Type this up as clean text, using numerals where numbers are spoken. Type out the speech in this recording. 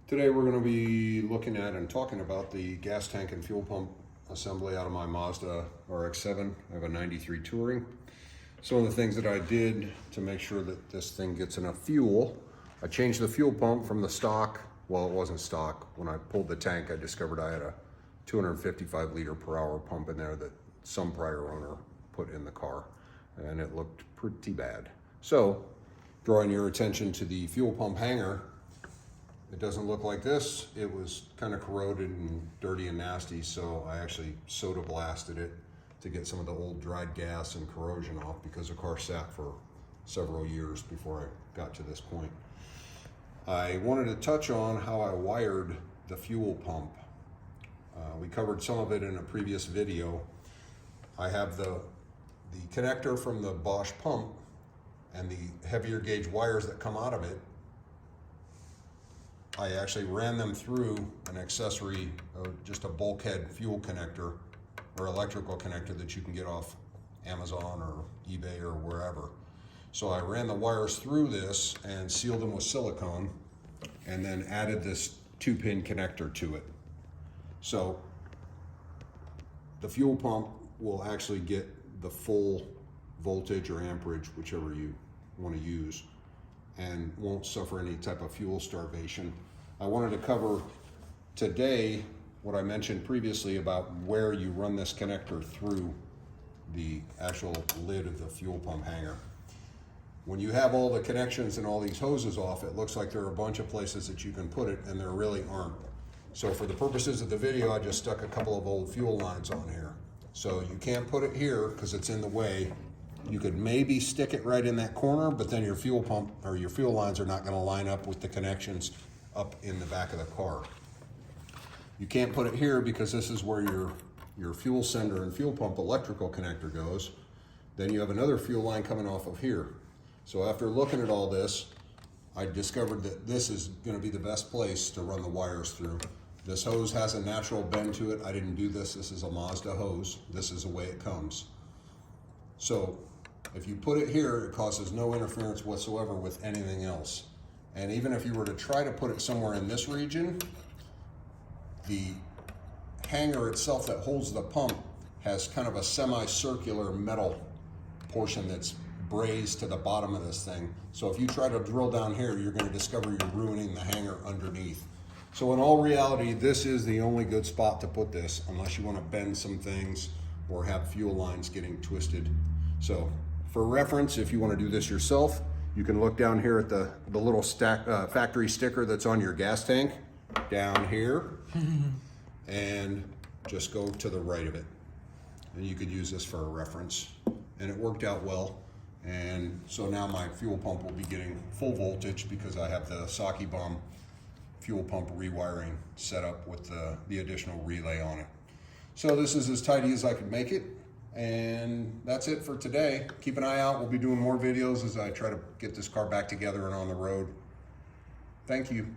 Today we're going to be looking at and talking about the gas tank and fuel pump assembly out of my Mazda RX-7. I have a 93 Touring. Some of the things that I did to make sure that this thing gets enough fuel, I changed the fuel pump from the stock. Well, it wasn't stock. When I pulled the tank, I discovered I had a 255 liter per hour pump in there that some prior owner put in the car, and it looked pretty bad. So, drawing your attention to the fuel pump hanger, it doesn't look like this. It was kind of corroded and dirty and nasty, so I actually soda blasted it to get some of the old dried gas and corrosion off, because the car sat for several years before I got to this point. I wanted to touch on how I wired the fuel pump. We covered some of it in a previous video. I have the connector from the Bosch pump and the heavier gauge wires that come out of it. I actually ran them through an accessory, just a bulkhead fuel connector or electrical connector that you can get off Amazon or eBay or wherever. So I ran the wires through this and sealed them with silicone, and then added this 2-pin connector to it. So the fuel pump will actually get the full voltage or amperage, whichever you want to use, and won't suffer any type of fuel starvation. I wanted to cover today what I mentioned previously about where you run this connector through the actual lid of the fuel pump hanger. When you have all the connections and all these hoses off, it looks like there are a bunch of places that you can put it, and there really aren't. So for the purposes of the video, I just stuck a couple of old fuel lines on here. So you can't put it here because it's in the way. You could maybe stick it right in that corner, but then your fuel pump or your fuel lines are not going to line up with the connections up in the back of the car. You can't put it here because this is where your fuel sender and fuel pump electrical connector goes. Then you have another fuel line coming off of here. So after looking at all this, I discovered that this is going to be the best place to run the wires through. This hose has a natural bend to it. I didn't do this. This is a Mazda hose. This is the way it comes. So if you put it here, it causes no interference whatsoever with anything else. And even if you were to try to put it somewhere in this region, the hanger itself that holds the pump has kind of a semicircular metal portion that's brazed to the bottom of this thing. So if you try to drill down here, you're going to discover you're ruining the hanger underneath. So in all reality, this is the only good spot to put this, unless you want to bend some things or have fuel lines getting twisted. So for reference, if you want to do this yourself, you can look down here at the little factory sticker that's on your gas tank, down here, and just go to the right of it. And you could use this for a reference. And it worked out well. And so now my fuel pump will be getting full voltage because I have the Saki Bomb fuel pump rewiring set up with the additional relay on it. So this is as tidy as I could make it. And that's it for today. Keep an eye out. We'll be doing more videos as I try to get this car back together and on the road. Thank you.